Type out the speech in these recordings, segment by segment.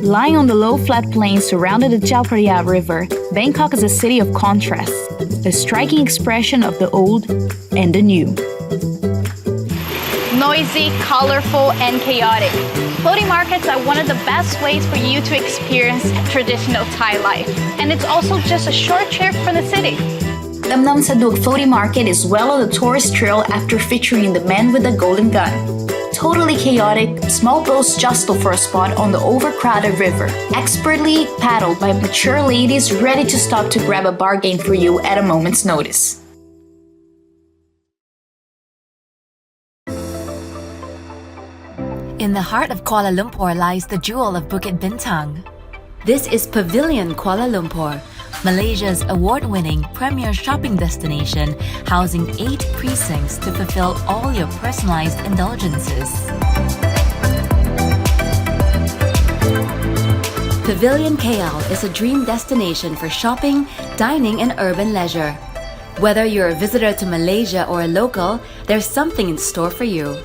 Lying on the low flat plains surrounded the Chao Phraya River, Bangkok is a city of contrasts, a striking expression of the old and the new. Noisy, colorful, and chaotic. Floating markets are one of the best ways for you to experience traditional Thai life. And it's also just a short trip from the city. Nam Nam Saduk Floating Market is well on the tourist trail after featuring the man with the golden gun. Totally chaotic, small boats jostle for a spot on the overcrowded river, expertly paddled by mature ladies ready to stop to grab a bargain for you at a moment's notice. In the heart of Kuala Lumpur lies the jewel of Bukit Bintang. This is Pavilion Kuala Lumpur, Malaysia's award-winning premier shopping destination, housing 8 precincts to fulfill all your personalized indulgences. Pavilion KL is a dream destination for shopping, dining, and urban leisure. Whether you're a visitor to Malaysia or a local, there's something in store for you.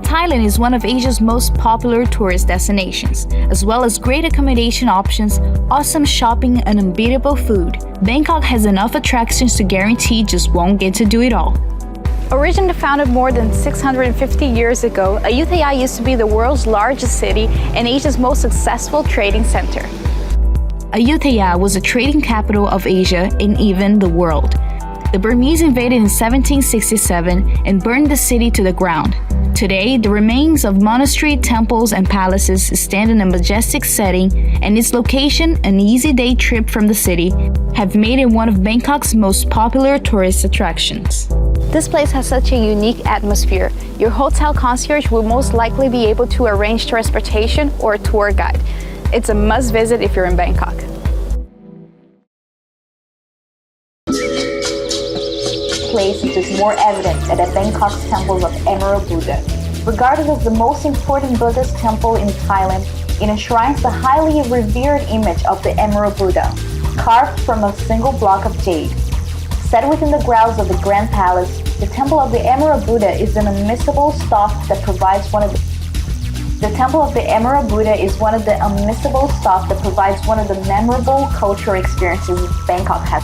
Thailand is one of Asia's most popular tourist destinations. As well as great accommodation options, awesome shopping, and unbeatable food, Bangkok has enough attractions to guarantee you just won't get to do it all. Originally founded more than 650 years ago, Ayutthaya used to be the world's largest city and Asia's most successful trading center. Ayutthaya was a trading capital of Asia and even the world. The Burmese invaded in 1767 and burned the city to the ground. Today, the remains of monastery, temples, and palaces stand in a majestic setting, and its location, an easy day trip from the city, have made it one of Bangkok's most popular tourist attractions. This place has such a unique atmosphere. Your hotel concierge will most likely be able to arrange transportation or a tour guide. It's a must visit if you're in Bangkok. Place which is more evident at the Bangkok's temples of Emerald Buddha. Regarded as the most important Buddhist temple in Thailand, it enshrines the highly revered image of the Emerald Buddha, carved from a single block of jade. Set within the grounds of the Grand Palace, the Temple of the Emerald Buddha is an unmissable stop that provides one of the Temple of the Emerald Buddha is one of the unmissable stops that provides one of the memorable cultural experiences Bangkok has.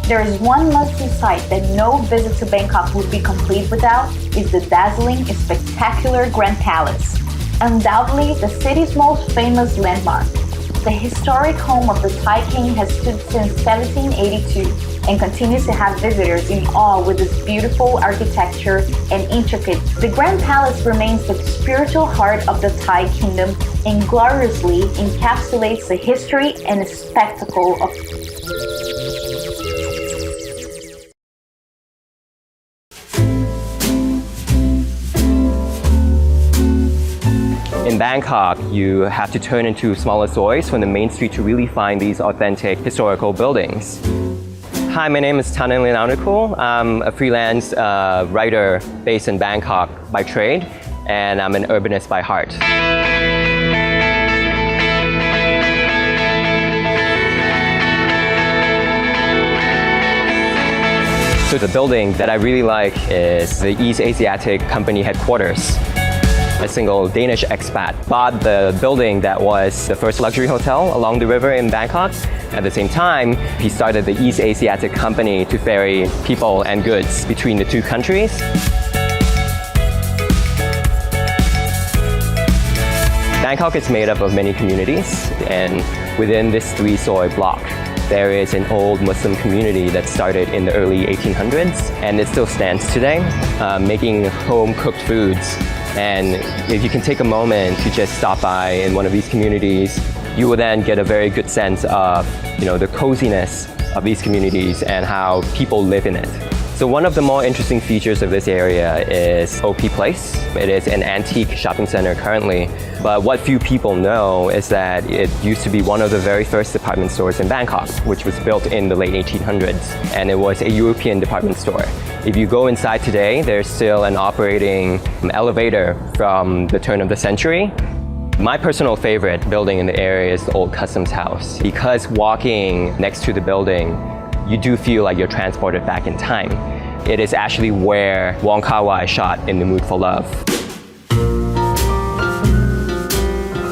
There is one must-see sight that no visit to Bangkok would be complete without is the dazzling and spectacular Grand Palace. Undoubtedly, the city's most famous landmark. The historic home of the Thai king has stood since 1782 and continues to have visitors in awe with its beautiful architecture and intricate. The Grand Palace remains the spiritual heart of the Thai kingdom and gloriously encapsulates the history and the spectacle of In Bangkok, you have to turn into smaller sois from the main street to really find these authentic historical buildings. Hi, my name is Tanan Lenaunakul. I'm a freelance writer based in Bangkok by trade, and I'm an urbanist by heart. So the building that I really like is the East Asiatic Company headquarters. A single Danish expat bought the building that was the first luxury hotel along the river in Bangkok. At the same time, he started the East Asiatic Company to ferry people and goods between the two countries. Bangkok is made up of many communities, and within this 3 soi block, there is an old Muslim community that started in the early 1800s, and it still stands today, making home-cooked foods. And if you can take a moment to just stop by in one of these communities, you will then get a very good sense of, the coziness of these communities and how people live in it. So one of the more interesting features of this area is OP Place. It is an antique shopping center currently, but what few people know is that it used to be one of the very first department stores in Bangkok, which was built in the late 1800s, and it was a European department store. If you go inside today, there's still an operating elevator from the turn of the century. My personal favorite building in the area is the old Customs House, because walking next to the building, you do feel like you're transported back in time. It is actually where Wong Kar-wai shot In the Mood for Love.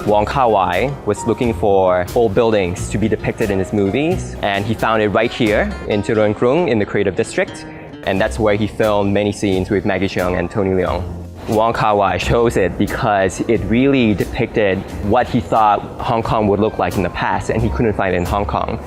Wong Kar-wai was looking for old buildings to be depicted in his movies, and he found it right here in Charoen Krung in the Creative District, and that's where he filmed many scenes with Maggie Cheung and Tony Leung. Wong Kar-wai chose it because it really depicted what he thought Hong Kong would look like in the past, and he couldn't find it in Hong Kong.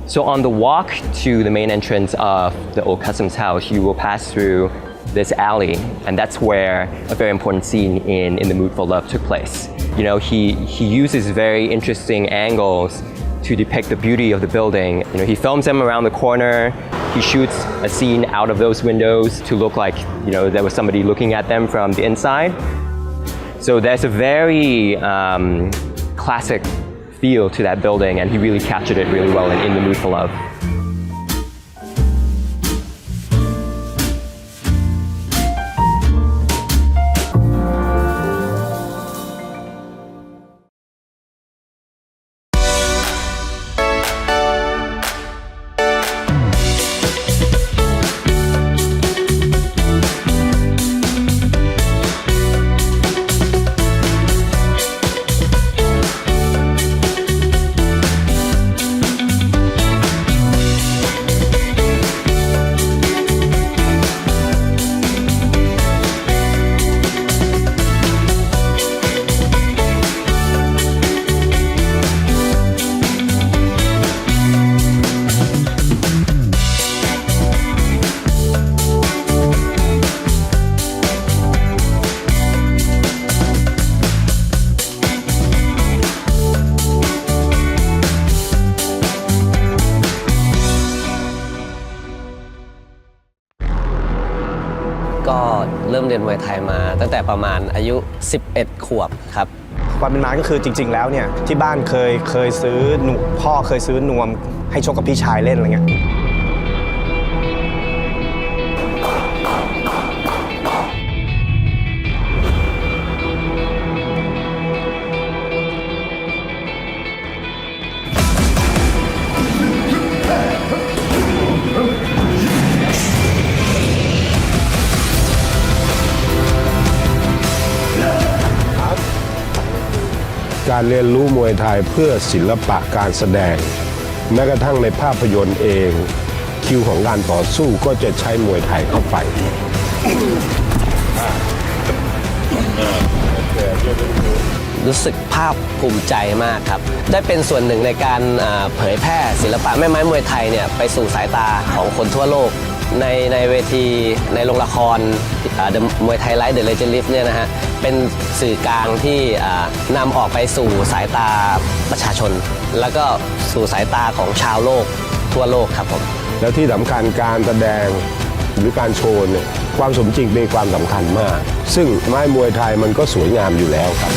So on the walk to the main entrance of the Old Customs House, you will pass through this alley, and that's where a very important scene in the Mood for Love took place. You know, he uses very interesting angles to depict the beauty of the building. You know, he films them around the corner. He shoots a scene out of those windows to look like, you know, there was somebody looking at them from the inside. So there's a very classic feel to that building, and he really captured it really well in the Mood for Love.ก็เริ่มเรียนมวยไทยมาตั้งแต่ประมาณอายุ11 ขวบครับความเป็นมาก็คือจริงๆแล้วเนี่ยที่บ้านเคยซื้อพ่อเคยซื้อนวมให้ชกกับพี่ชายเล่นอะไรเงี้ยการเรียนรู้มวยไทยเพื่อศิลปะการแสดงแม้กระทั่งในภาพยนตร์เองคิวของการต่อสู้ก็จะใช้มวยไทยเข้าไปรู้สึกภาคภูมิใจมากครับได้เป็นส่วนหนึ่งในการเผยแพร่ศิลปะแม่ไม้มวยไทยเนี่ยไปสู่สายตาของคนทั่วโลกในเวทีในโรงละครมวยไทยไลฟ์เดอะเลเจนด์ลิฟเนี่ยนะฮะเป็นสื่อกลางที่นำออกไปสู่สายตาประชาชนแล้วก็สู่สายตาของชาวโลกทั่วโลกครับผมแล้วที่สำคัญการแสดงหรือการโชว์เนี่ยความสมจริงเป็นความสำคัญมากซึ่งไม้มวยไทยมันก็สวยงามอยู่แล้วครับ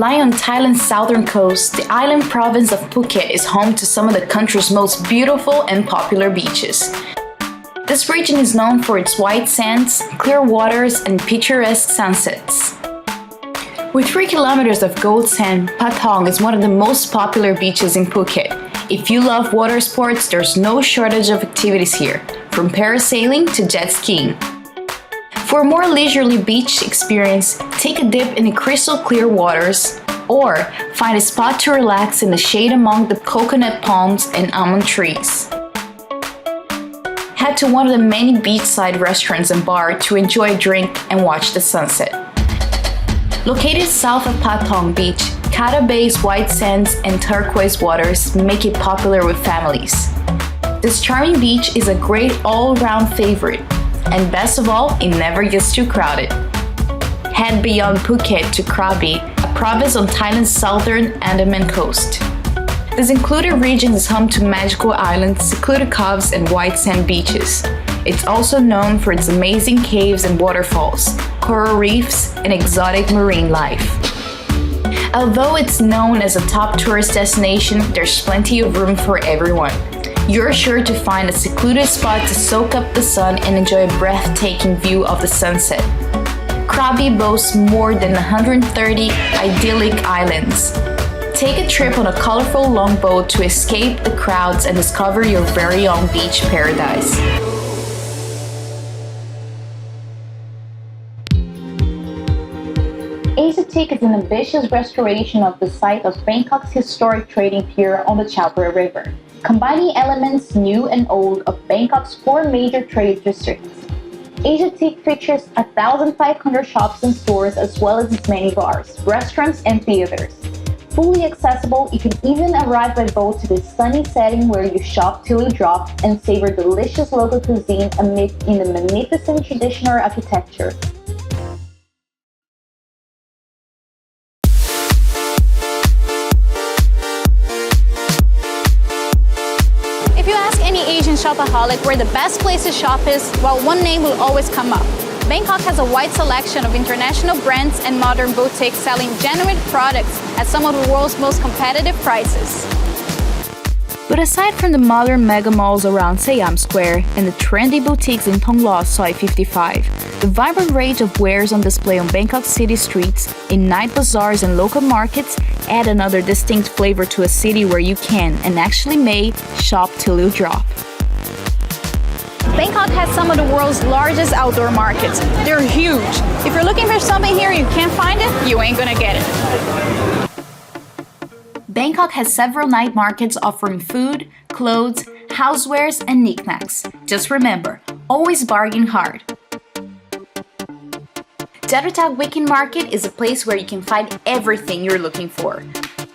Lying on Thailand's southern coast, the island province of Phuket is home to some of the country's most beautiful and popular beaches. This region is known for its white sands, clear waters, and picturesque sunsets. With 3 kilometers of gold sand, Patong is one of the most popular beaches in Phuket. If you love water sports, there's no shortage of activities here, from parasailing to jet skiing. For a more leisurely beach experience, take a dip in the crystal clear waters, or find a spot to relax in the shade among the coconut palms and almond trees. Head to one of the many beachside restaurants and bars to enjoy a drink and watch the sunset. Located south of Patong Beach, Kata Bay's white sands and turquoise waters make it popular with families. This charming beach is a great all-around favorite. And best of all, it never gets too crowded. Head beyond Phuket to Krabi, a province on Thailand's southern Andaman coast. This included region is home to magical islands, secluded coves, and white sand beaches. It's also known for its amazing caves and waterfalls, coral reefs, and exotic marine life. Although it's known as a top tourist destination, there's plenty of room for everyone. You're sure to find a secluded spot to soak up the sun and enjoy a breathtaking view of the sunset. Krabi boasts more than 130 idyllic islands. Take a trip on a colorful longboat to escape the crowds and discover your very own beach paradise. Asiatique is an ambitious restoration of the site of Bangkok's historic trading pier on the Chao Phraya River, combining elements new and old of Bangkok's 4 major trade districts. Asiatique features 1,500 shops and stores as well as its many bars, restaurants, and theaters. Fully accessible, you can even arrive by boat to this sunny setting where you shop till you drop and savor delicious local cuisine amid in the magnificent traditional architecture. If you ask any Asian shopaholic where the best place to shop is, well, one name will always come up. Bangkok has a wide selection of international brands and modern boutiques selling genuine products at some of the world's most competitive prices. But aside from the modern mega malls around Siam Square and the trendy boutiques in Thong Lo Soi 55, the vibrant range of wares on display on Bangkok city streets, in night bazaars and local markets add another distinct flavor to a city where you can, and actually may, shop till you drop. Bangkok has some of the world's largest outdoor markets. They're huge. If you're looking for something here and you can't find it, you ain't gonna get it. Bangkok has several night markets offering food, clothes, housewares, and knickknacks. Just remember, always bargain hard. Chatuchak Weekend Market is a place where you can find everything you're looking for.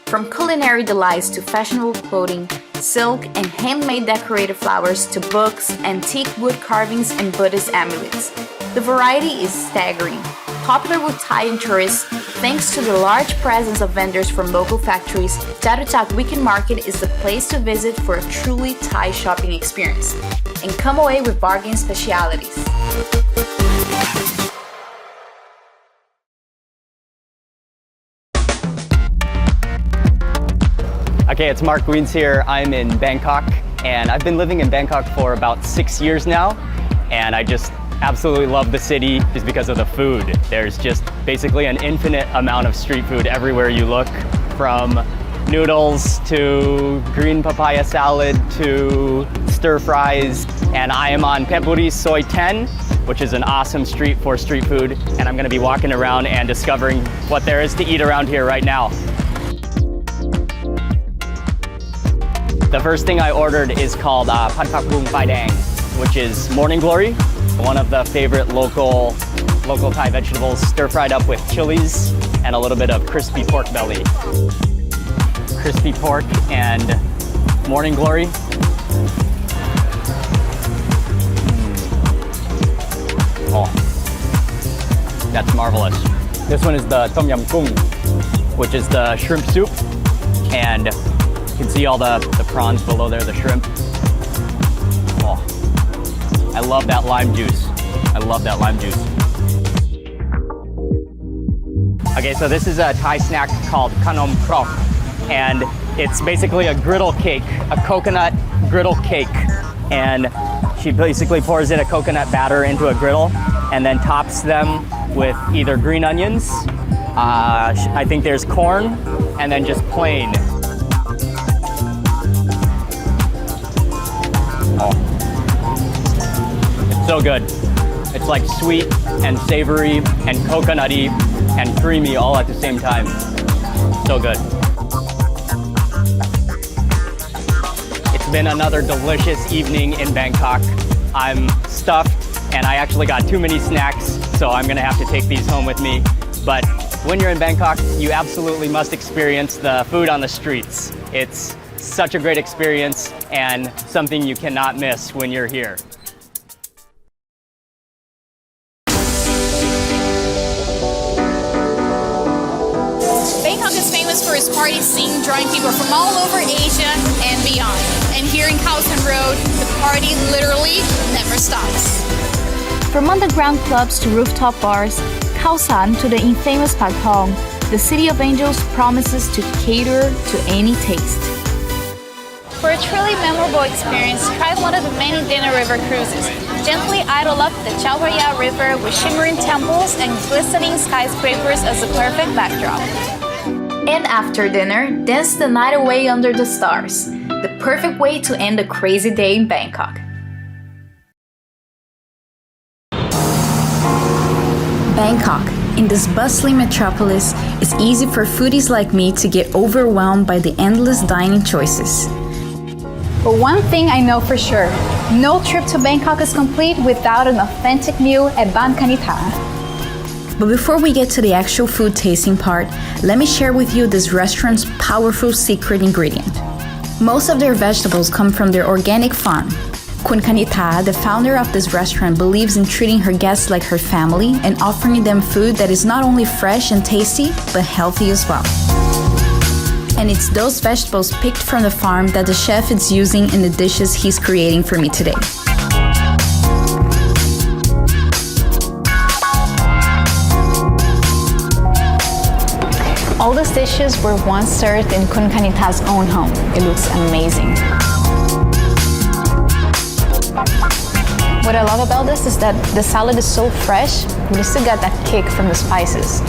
From culinary delights to fashionable clothing, silk and handmade decorated flowers to books, antique wood carvings, and Buddhist amulets. The variety is staggering. Popular with Thai tourists, thanks to the large presence of vendors from local factories, Chatuchak Weekend Market is the place to visit for a truly Thai shopping experience. And come away with bargain specialities. Okay, it's Mark Wiens here. I'm in Bangkok, and I've been living in Bangkok for about 6 years now, and I just absolutely love the city just because of the food. There's just basically an infinite amount of street food everywhere you look, from noodles to green papaya salad to stir fries. And I am on Phetburi Soi 10, which is an awesome street for street food, and I'm gonna be walking around and discovering what there is to eat around here right now. The first thing I ordered is called Pad Pak Bung Phai Dang, which is morning glory, one of the favorite local Thai vegetables, stir-fried up with chilies and a little bit of crispy pork belly. Crispy pork and morning glory. Oh, that's marvelous. This one is the Tom Yum Kung, which is the shrimp soup, and you can see all the prawns below there, the shrimp. Oh, I love that lime juice. I love that lime juice. Okay, so this is a Thai snack called Khanom Krok, and it's basically a griddle cake, a coconut griddle cake. And she basically pours in a coconut batter into a griddle and then tops them with either green onions, I think there's corn, and then just plain. Oh, it's so good. It's like sweet and savory and coconutty and creamy all at the same time. So good. It's been another delicious evening in Bangkok. I'm stuffed and I actually got too many snacks, so I'm gonna have to take these home with me. But when you're in Bangkok, you absolutely must experience the food on the streets. It's such a great experience and something you cannot miss when you're here. Bangkok is famous for its party scene, drawing people from all over Asia and beyond. And here in Khao San Road, the party literally never stops. From underground clubs to rooftop bars, Khao San to the infamous Pat Thong, the City of Angels promises to cater to any taste. For a truly memorable experience, try one of the many dinner river cruises. Gently idle up the Chao Phraya River with shimmering temples and glistening skyscrapers as the perfect backdrop. And after dinner, dance the night away under the stars. The perfect way to end a crazy day in Bangkok. Bangkok, in this bustling metropolis, it's easy for foodies like me to get overwhelmed by the endless dining choices. But one thing I know for sure, no trip to Bangkok is complete without an authentic meal at Ban Kani Tha. But before we get to the actual food tasting part, let me share with you this restaurant's powerful secret ingredient. Most of their vegetables come from their organic farm. Khun Kanitha, the founder of this restaurant, believes in treating her guests like her family and offering them food that is not only fresh and tasty, but healthy as well. And it's those vegetables picked from the farm that the chef is using in the dishes he's creating for me today. All these dishes were once served in Khun Kanitha's own home. It looks amazing. What I love about this is that the salad is so fresh, but you still got that kick from the spices.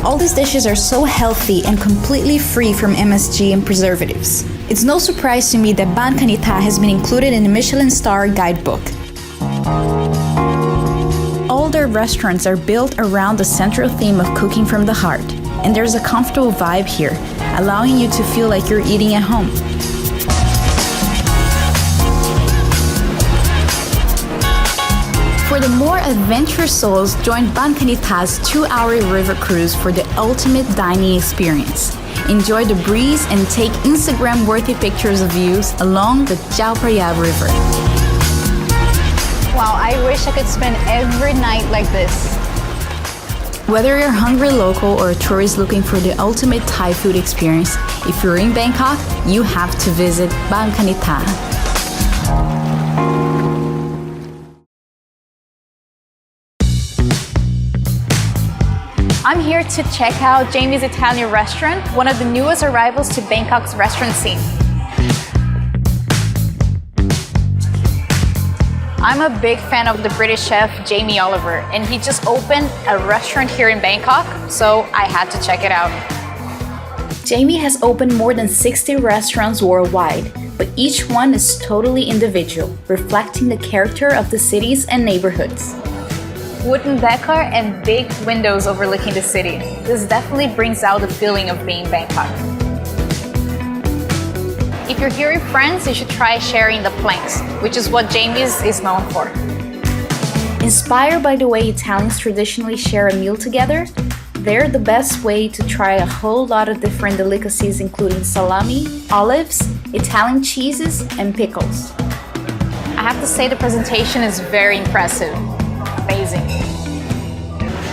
All these dishes are so healthy and completely free from MSG and preservatives. It's no surprise to me that Ban Kanitha has been included in the Michelin Star guidebook. All their restaurants are built around the central theme of cooking from the heart, and there's a comfortable vibe here, allowing you to feel like you're eating at home. For the more adventurous souls, join Ban Kanitha's 2-hour river cruise for the ultimate dining experience. Enjoy the breeze and take Instagram-worthy pictures of views along the Chao Phraya River. Wow, I wish I could spend every night like this. Whether you're a hungry local or a tourist looking for the ultimate Thai food experience, if you're in Bangkok, you have to visit Ban Kanitha. I'm here to check out Jamie's Italian restaurant, one of the newest arrivals to Bangkok's restaurant scene. I'm a big fan of the British chef Jamie Oliver, and he just opened a restaurant here in Bangkok, so I had to check it out. Jamie has opened more than 60 restaurants worldwide, but each one is totally individual, reflecting the character of the cities and neighborhoods. Wooden decor and big windows overlooking the city. This definitely brings out the feeling of being Bangkok. If you're here with friends, you should try sharing the planks, which is what Jamie's is known for. Inspired by the way Italians traditionally share a meal together, they're the best way to try a whole lot of different delicacies including salami, olives, Italian cheeses, and pickles. I have to say the presentation is very impressive. Amazing.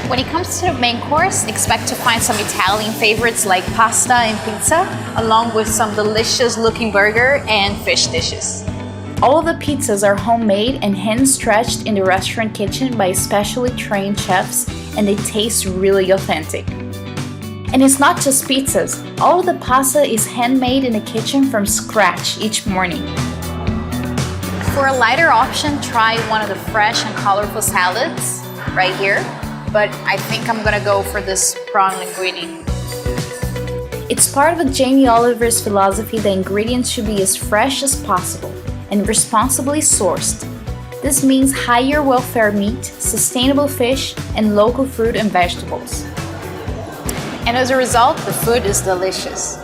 When it comes to the main course, expect to find some Italian favorites like pasta and pizza, along with some delicious looking burger and fish dishes. All of the pizzas are homemade and hand-stretched in the restaurant kitchen by specially trained chefs, and they taste really authentic. And it's not just pizzas, all of the pasta is handmade in the kitchen from scratch each morning. For a lighter option, try one of the fresh and colorful salads right here, but I think I'm gonna go for this prawn linguine. It's part of Jamie Oliver's philosophy that ingredients should be as fresh as possible and responsibly sourced. This means higher welfare meat, sustainable fish, and local fruit and vegetables. And as a result, the food is delicious.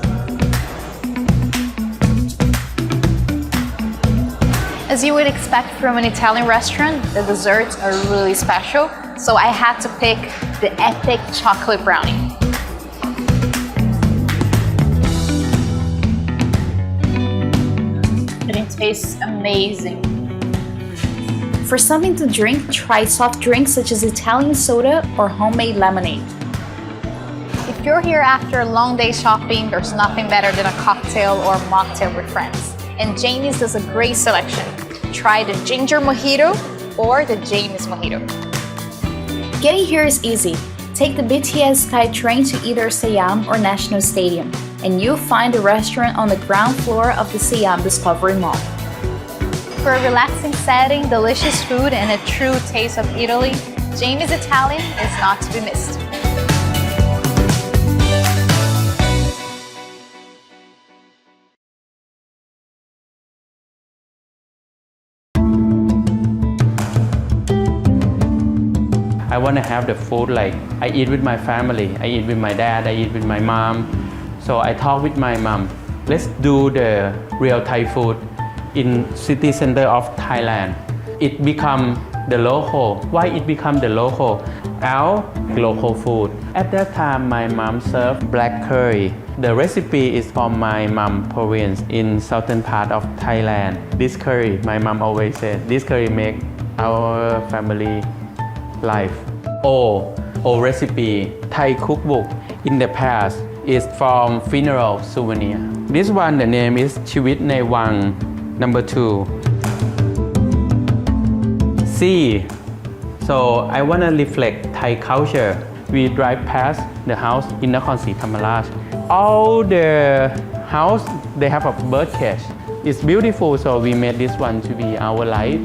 As you would expect from an Italian restaurant, the desserts are really special, so I had to pick the epic chocolate brownie. And it tastes amazing. For something to drink, try soft drinks such as Italian soda or homemade lemonade. If you're here after a long day shopping, there's nothing better than a cocktail or mocktail with friends. And Jamie's does a great selection. Try the ginger mojito or the Jamie's mojito. Getting here is easy. Take the BTS SkyTrain to either Siam or National Stadium. and you'll find the restaurant on the ground floor of the Siam Discovery Mall. For a relaxing setting, delicious food, and a true taste of Italy, Jamie's Italian is not to be missed. I want to have the food like I eat with my family, I eat with my dad, I eat with my mom. So I talk with my mom. Let's do the real Thai food in city center of Thailand. It become the local. Why it become the local? Our local food. At that time, my mom served black curry. The recipe is from my mom province in southern part of Thailand. This curry, my mom always said, this curry make our family life. O recipe, Thai cookbook in the past is from funeral souvenir. This one, the name is ชีวิตในวัง number 2. C. So I wanna reflect Thai culture. We drive past the house in Nakhon Si Thammarat. All the house they have a bird cage. It's beautiful, so we made this one to be our life.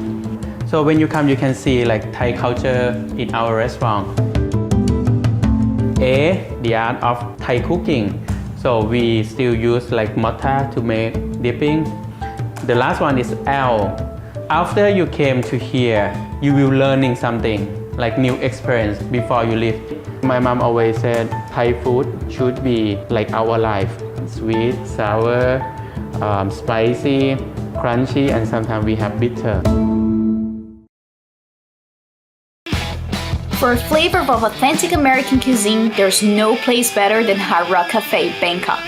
So when you come, you can see like Thai culture in our restaurant. A. The art of Thai cooking. So we still use like mortar to make dipping. The last one is L. After you came to here, you will learning something like new experience before you leave. My mom always said Thai food should be like our life. Sweet, sour, spicy, crunchy, and sometimes we have bitter. For a flavor of authentic American cuisine, there's no place better than Hard Rock Cafe, Bangkok.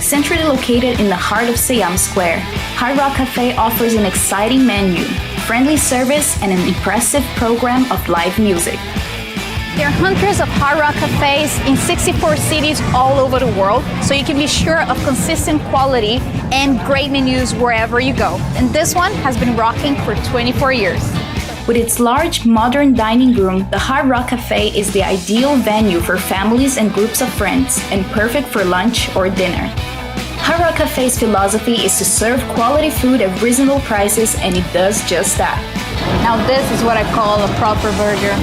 Centrally located in the heart of Siam Square, Hard Rock Cafe offers an exciting menu, friendly service, and an impressive program of live music. There are hundreds of Hard Rock cafes in 64 cities all over the world, so you can be sure of consistent quality and great menus wherever you go. And this one has been rocking for 24 years. With its large, modern dining room, the Hard Rock Cafe is the ideal venue for families and groups of friends, and perfect for lunch or dinner. Hard Rock Cafe's philosophy is to serve quality food at reasonable prices, and it does just that. Now this is what I call a proper burger.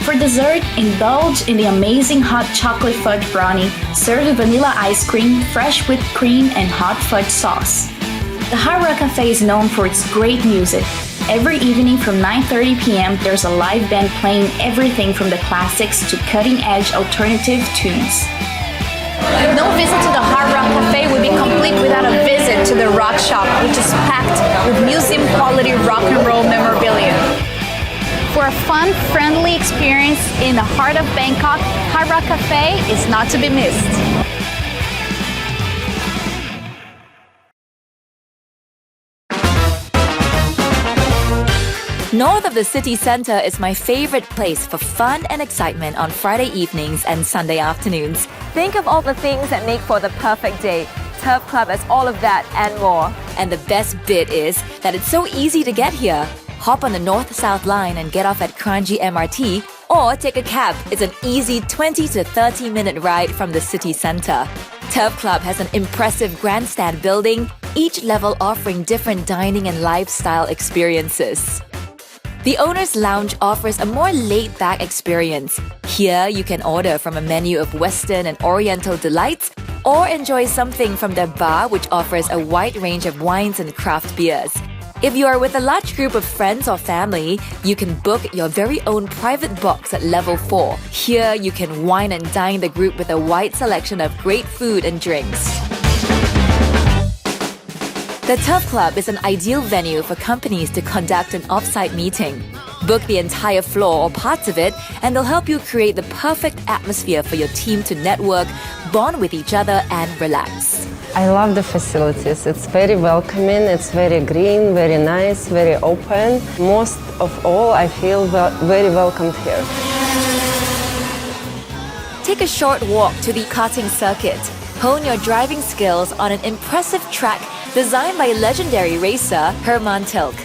For dessert, indulge in the amazing hot chocolate fudge brownie, served with vanilla ice cream, fresh whipped cream, and hot fudge sauce. The Hard Rock Cafe is known for its great music. Every evening from 9:30 p.m., there's a live band playing everything from the classics to cutting-edge alternative tunes. No visit to the Hard Rock Cafe would be complete without a visit to the Rock Shop, which is packed with museum-quality rock and roll memorabilia. For a fun, friendly experience in the heart of Bangkok, Hard Rock Cafe is not to be missed. North of the city center is my favorite place for fun and excitement on Friday evenings and Sunday afternoons. Think of all the things that make for the perfect day. Turf Club has all of that and more. And the best bit is that it's so easy to get here. Hop on the North-South line and get off at Kranji MRT, or take a cab. It's an easy 20 to 30-minute ride from the city center. Turf Club has an impressive grandstand building, each level offering different dining and lifestyle experiences. The owner's lounge offers a more laid-back experience. Here, you can order from a menu of Western and Oriental delights, or enjoy something from their bar, which offers a wide range of wines and craft beers. If you are with a large group of friends or family, you can book your very own private box at level 4. Here, you can wine and dine the group with a wide selection of great food and drinks. The Turf Club is an ideal venue for companies to conduct an off-site meeting. Book the entire floor or parts of it, and they'll help you create the perfect atmosphere for your team to network, bond with each other, and relax. I love the facilities. It's very welcoming, it's very green, very nice, very open. Most of all, I feel very welcomed here. Take a short walk to the karting circuit. Hone your driving skills on an impressive track designed by legendary racer Herman Tilke.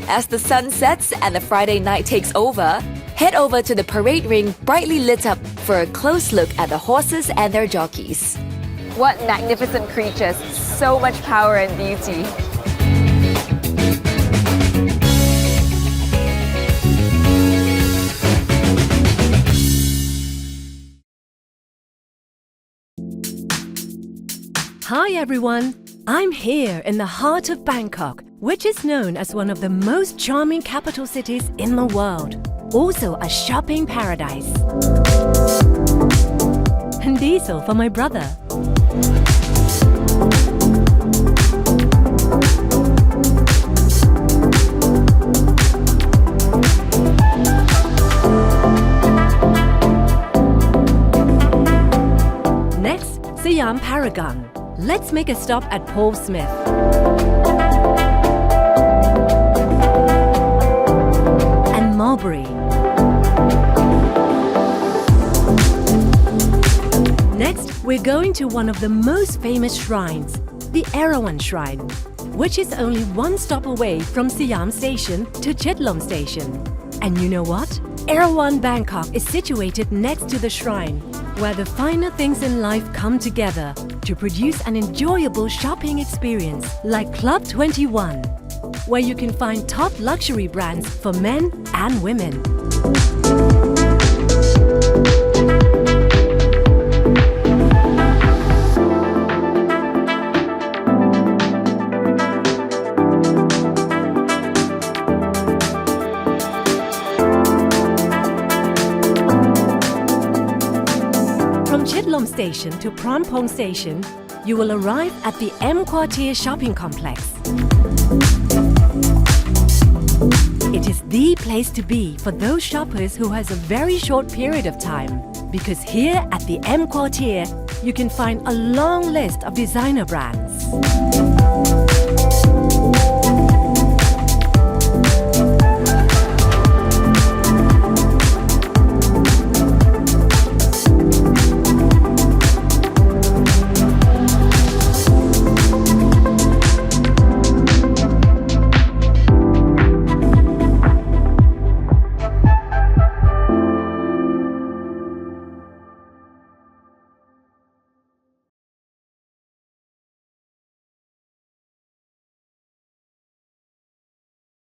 As the sun sets and the Friday night takes over, Head over to the parade ring brightly lit up for a close look at the horses and their jockeys. What magnificent creatures, so much power and beauty. Hi everyone! I'm here in the heart of Bangkok, which is known as one of the most charming capital cities in the world. Also a shopping paradise. And diesel for my brother. Next, Siam Paragon. Let's make a stop at Paul Smith. And Mulberry. Next, we're going to one of the most famous shrines, the Erawan Shrine, which is only one stop away from Siam Station to Chitlom Station. And you know what? Erawan, Bangkok is situated next to the shrine, where the finer things in life come together to produce an enjoyable shopping experience like Club 21, where you can find top luxury brands for men and women. From Chitlom Station to Prampong Station, you will arrive at the M Quartier shopping complex. It is the place to be for those shoppers who has a very short period of time, because here at the M Quartier, you can find a long list of designer brands.